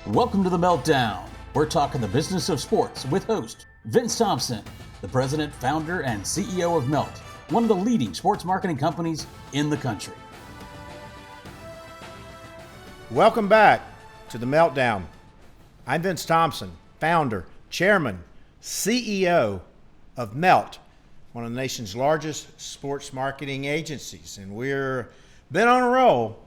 Welcome to the MeltDown. We're talking the business of sports with host Vince Thompson, the president, founder, and CEO of Melt, one of the leading sports marketing companies in the country. Welcome back to the MeltDown. I'm Vince Thompson, founder, chairman, CEO of Melt, one of the nation's largest sports marketing agencies. And we're been on a roll.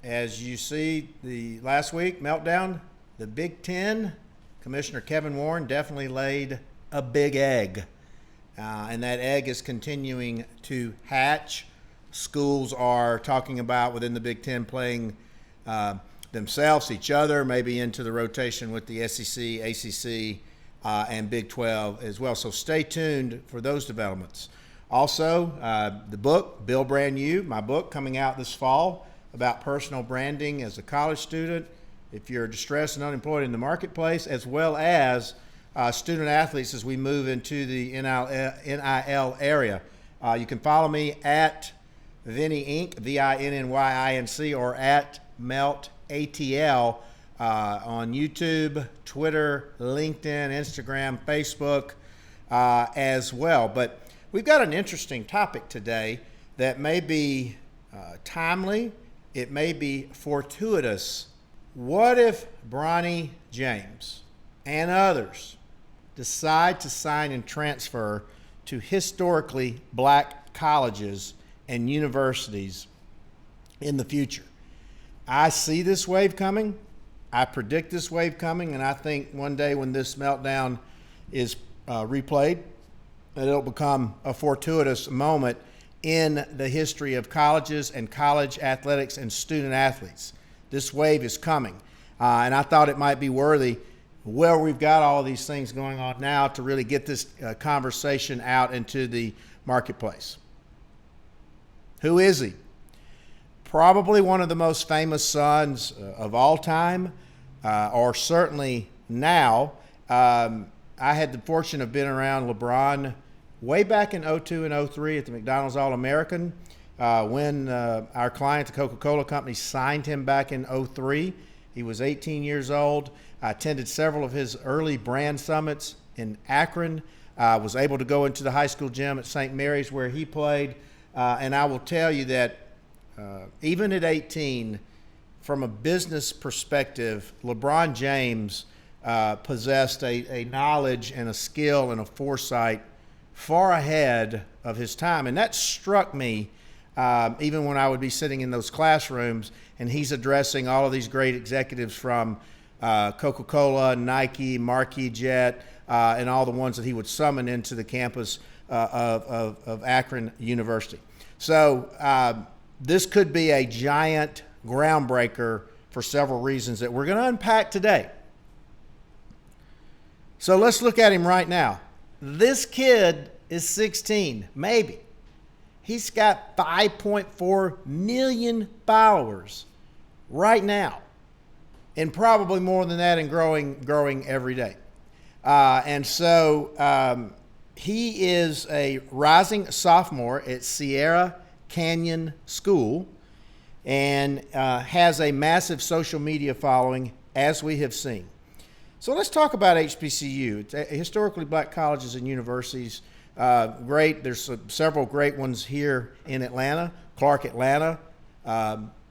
As you see, the last week, MeltDown, the Big Ten, Commissioner Kevin Warren definitely laid a big egg. And that egg is continuing to hatch. Schools are talking about within the Big Ten playing themselves, each other, maybe into the rotation with the SEC, ACC, and Big 12 as well. So stay tuned for those developments. Also, the book, Build Brand You, my book coming out this fall about personal branding as a college student, if you're distressed and unemployed in the marketplace, as well as student athletes as we move into the NIL area. You can follow me at Vinny Inc., VINNYINC, or at Melt ATL on YouTube, Twitter, LinkedIn, Instagram, Facebook as well. But we've got an interesting topic today that may be timely. It may be fortuitous. What if Bronny James and others decide to sign and transfer to historically black colleges and universities in the future? I see this wave coming. I predict this wave coming, and I think one day when this meltdown is replayed, that it'll become a fortuitous moment in the history of colleges and college athletics and student athletes. This wave is coming, and I thought it might be worthy, where we've got all of these things going on now, to really get this conversation out into the marketplace. Who is he? Probably one of the most famous sons of all time, or certainly now. I had the fortune of being around LeBron way back in 02 and 03 at the McDonald's All-American when our client, the Coca-Cola Company, signed him back in 03. He was 18 years old. I attended several of his early brand summits in Akron. I was able to go into the high school gym at St. Mary's where he played. And I will tell you that even at 18, from a business perspective, LeBron James possessed a knowledge and a skill and a foresight far ahead of his time. And that struck me even when I would be sitting in those classrooms and he's addressing all of these great executives from Coca-Cola, Nike, Marquis Jet, and all the ones that he would summon into the campus of Akron University. So this could be a giant groundbreaker for several reasons that we're going to unpack today. So let's look at him right now. This kid is 16, maybe. He's got 5.4 million followers right now, and probably more than that, and growing every day. And so he is a rising sophomore at Sierra Canyon School and has a massive social media following, as we have seen. So let's talk about HBCU. It's historically black colleges and universities. Great. There's several great ones here in Atlanta. Clark Atlanta,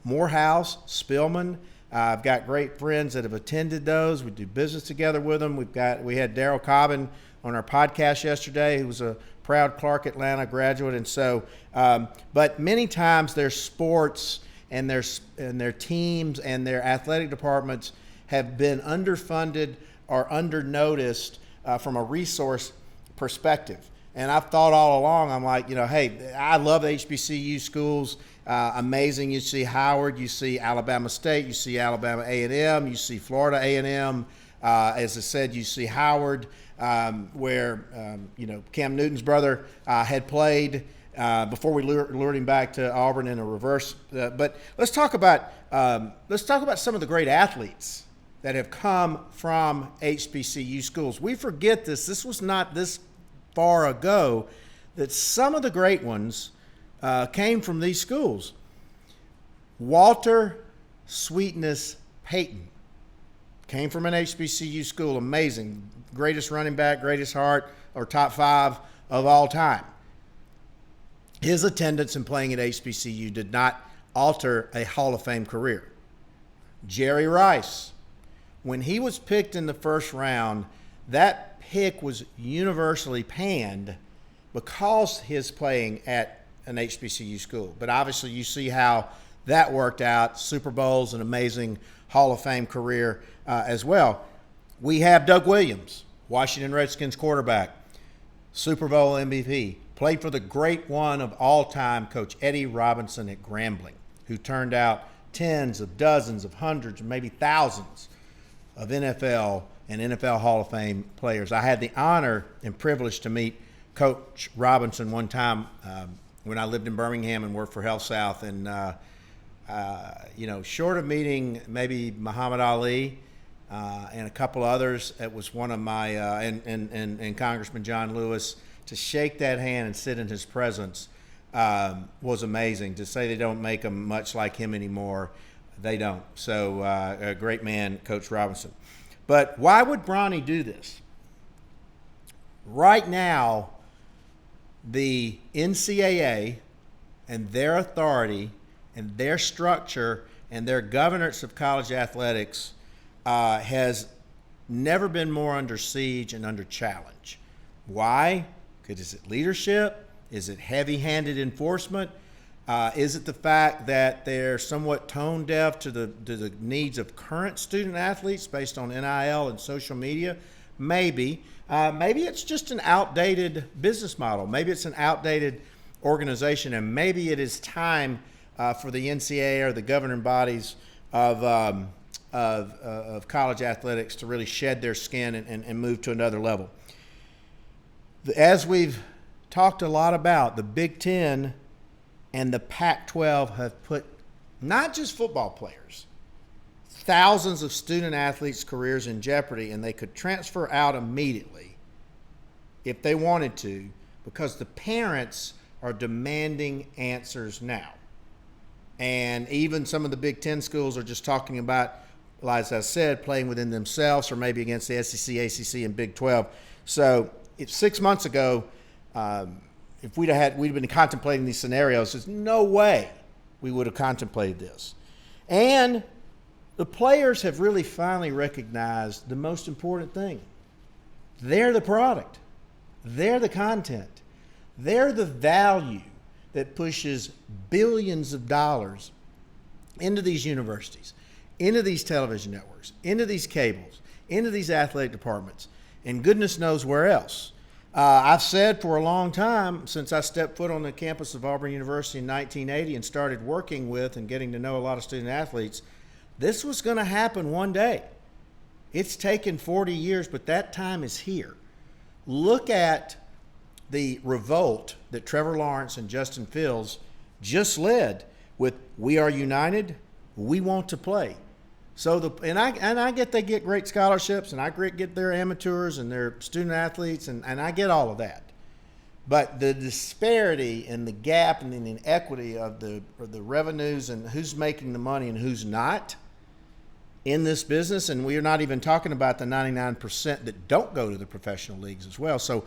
Morehouse, Spelman. I've got great friends that have attended those. We do business together with them. We had Daryl Cobbin on our podcast yesterday, who was a proud Clark Atlanta graduate. And so, but many times their sports and their teams and their athletic departments have been underfunded or undernoticed from a resource perspective. And I've thought all along, I'm like, hey, I love the HBCU schools. Amazing. You see Howard, you see Alabama State, you see Alabama A&M, you see Florida A&M. As I said, you see Howard, where Cam Newton's brother had played before we lured him back to Auburn in a reverse. But let's talk about some of the great athletes that have come from HBCU schools. We forget this. This was not this far ago that some of the great ones came from these schools. Walter Sweetness Payton came from an HBCU school, amazing, greatest running back, greatest heart, or top 5 of all time. His attendance and playing at HBCU did not alter a Hall of Fame career. Jerry Rice, when he was picked in the first round, that pick was universally panned because his playing at an HBCU school. But obviously you see how that worked out. Super Bowls, an amazing Hall of Fame career as well. We have Doug Williams, Washington Redskins quarterback, Super Bowl MVP, played for the great one of all time, Coach Eddie Robinson at Grambling, who turned out tens of dozens of hundreds, maybe thousands of NFL and NFL Hall of Fame players. I had the honor and privilege to meet Coach Robinson one time when I lived in Birmingham and worked for Health South. And, short of meeting maybe Muhammad Ali and a couple others, it was one of my, and Congressman John Lewis, to shake that hand and sit in his presence was amazing. To say they don't make them much like him anymore, they don't. So a great man, Coach Robinson. But why would Bronny do this? Right now, the NCAA and their authority and their structure and their governance of college athletics has never been more under siege and under challenge. Why? Because is it leadership? Is it heavy-handed enforcement? Is it the fact that they're somewhat tone deaf to the needs of current student athletes based on NIL and social media? Maybe. Maybe it's just an outdated business model. Maybe it's an outdated organization, and maybe it is time for the NCAA or the governing bodies of college athletics to really shed their skin and move to another level. As we've talked a lot about, the Big Ten and the Pac-12 have put not just football players, thousands of student athletes' careers in jeopardy, and they could transfer out immediately if they wanted to, because the parents are demanding answers now. And even some of the Big Ten schools are just talking about, as I said, playing within themselves or maybe against the SEC, ACC, and Big 12. So if 6 months ago, if we'd been contemplating these scenarios, there's no way we would have contemplated this. And the players have really finally recognized the most important thing. They're the product. They're the content. They're the value that pushes billions of dollars into these universities, into these television networks, into these cables, into these athletic departments, and goodness knows where else. I've said for a long time, since I stepped foot on the campus of Auburn University in 1980 and started working with and getting to know a lot of student athletes, this was going to happen one day. It's taken 40 years, but that time is here. Look at the revolt that Trevor Lawrence and Justin Fields just led with "We are united, we want to play." So I get they get great scholarships, and I get their amateurs and their student athletes, and I get all of that. But the disparity and the gap and the inequity of the revenues and who's making the money and who's not in this business, and we are not even talking about the 99% that don't go to the professional leagues as well. So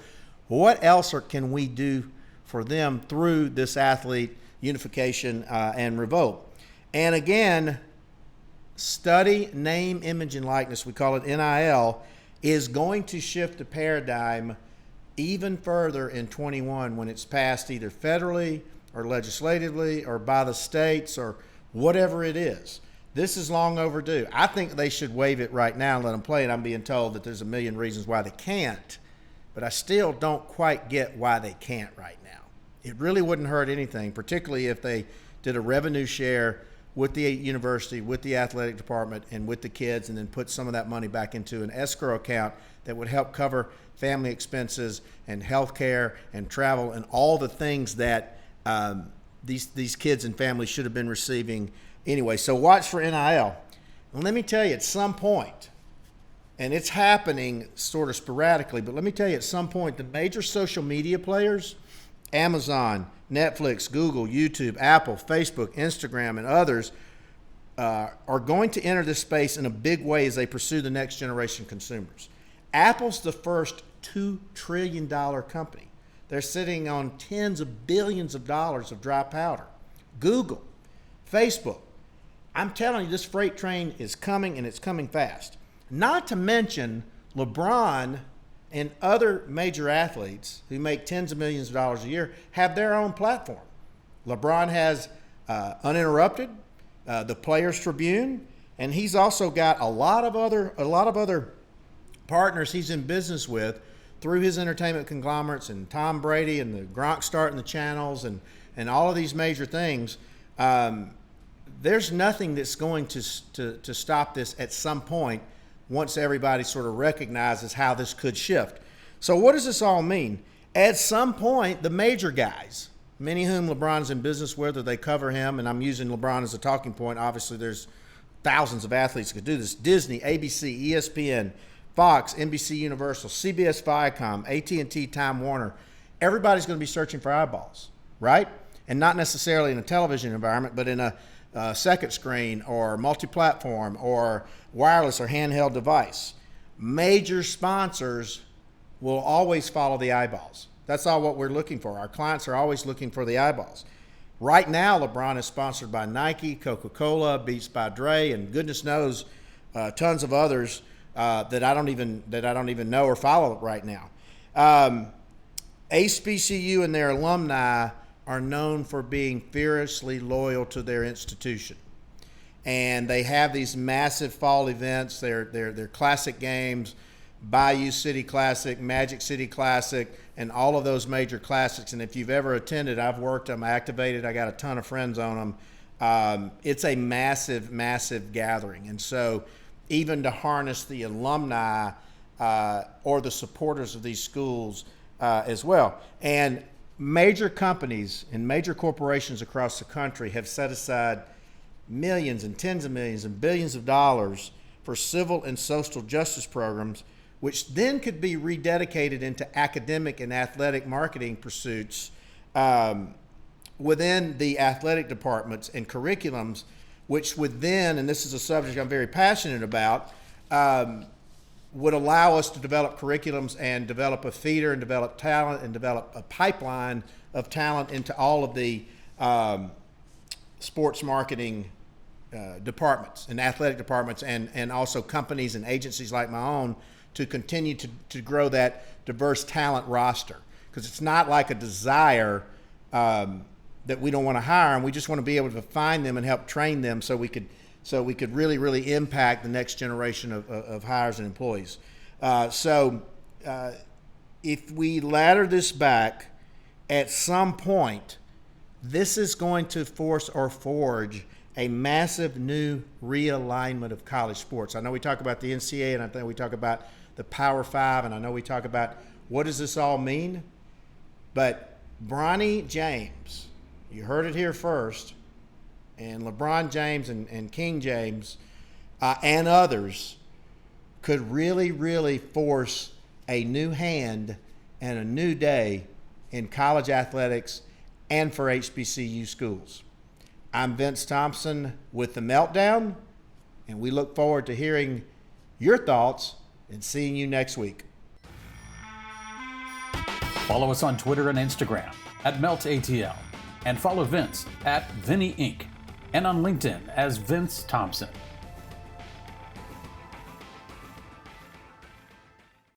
what else can we do for them through this athlete unification and revolt? And again, study, name, image, and likeness, we call it NIL, is going to shift the paradigm even further in 21 when it's passed either federally or legislatively or by the states or whatever it is. This is long overdue. I think they should waive it right now and let them play it. I'm being told that there's a million reasons why they can't, but I still don't quite get why they can't right now. It really wouldn't hurt anything, particularly if they did a revenue share with the university, with the athletic department, and with the kids, and then put some of that money back into an escrow account that would help cover family expenses and health care and travel and all the things that these kids and families should have been receiving anyway. So watch for NIL. And let me tell you, at some point, and it's happening sort of sporadically, but let me tell you, at some point, the major social media players, Amazon, Netflix, Google, YouTube, Apple, Facebook, Instagram, and others, are going to enter this space in a big way as they pursue the next generation consumers. Apple's the first $2 trillion company. They're sitting on tens of billions of dollars of dry powder. Google, Facebook. I'm telling you, this freight train is coming, and it's coming fast. Not to mention LeBron and other major athletes who make tens of millions of dollars a year have their own platform. LeBron has Uninterrupted, the Players Tribune, and he's also got a lot of other partners he's in business with through his entertainment conglomerates, and Tom Brady and the Gronk starting the channels and all of these major things. There's nothing that's going to stop this at some point once everybody sort of recognizes how this could shift. So what does this all mean? At some point, the major guys, many of whom LeBron's in business with, or they cover him, and I'm using LeBron as a talking point. Obviously, there's thousands of athletes that could do this. Disney, ABC, ESPN, Fox, NBC Universal, CBS Viacom, AT&T, Time Warner. Everybody's going to be searching for eyeballs, right? And not necessarily in a television environment, but in a second screen or multi-platform or wireless or handheld device. Major sponsors will always follow the eyeballs. That's all what we're looking for. Our clients are always looking for the eyeballs. Right now, LeBron is sponsored by Nike, Coca-Cola, Beats by Dre, and goodness knows tons of others that I don't even know or follow right now. HBCU and their alumni are known for being fiercely loyal to their institution. And they have these massive fall events, their classic games, Bayou City Classic, Magic City Classic, and all of those major classics. And if you've ever attended, I've worked them, activated, I got a ton of friends on them. It's a massive, massive gathering. And so even to harness the alumni or the supporters of these schools as well. And major companies and major corporations across the country have set aside millions and tens of millions and billions of dollars for civil and social justice programs, which then could be rededicated into academic and athletic marketing pursuits within the athletic departments and curriculums, which would then, and this is a subject I'm very passionate about, would allow us to develop curriculums and develop a feeder and develop talent and develop a pipeline of talent into all of the sports marketing departments and athletic departments, and also companies and agencies like my own to continue to grow that diverse talent roster. Because it's not like a desire that we don't want to hire them. We just want to be able to find them and help train them so we could really, really impact the next generation of hires and employees. If we ladder this back, at some point, this is going to force or forge a massive new realignment of college sports. I know we talk about the NCAA, and I think we talk about the Power Five, and I know we talk about what does this all mean? But Bronny James, you heard it here first, and LeBron James and King James and others could really, really force a new hand and a new day in college athletics and for HBCU schools. I'm Vince Thompson with the Meltdown, and we look forward to hearing your thoughts and seeing you next week. Follow us on Twitter and Instagram at MeltATL, and follow Vince at Vinny Inc. and on LinkedIn as Vince Thompson.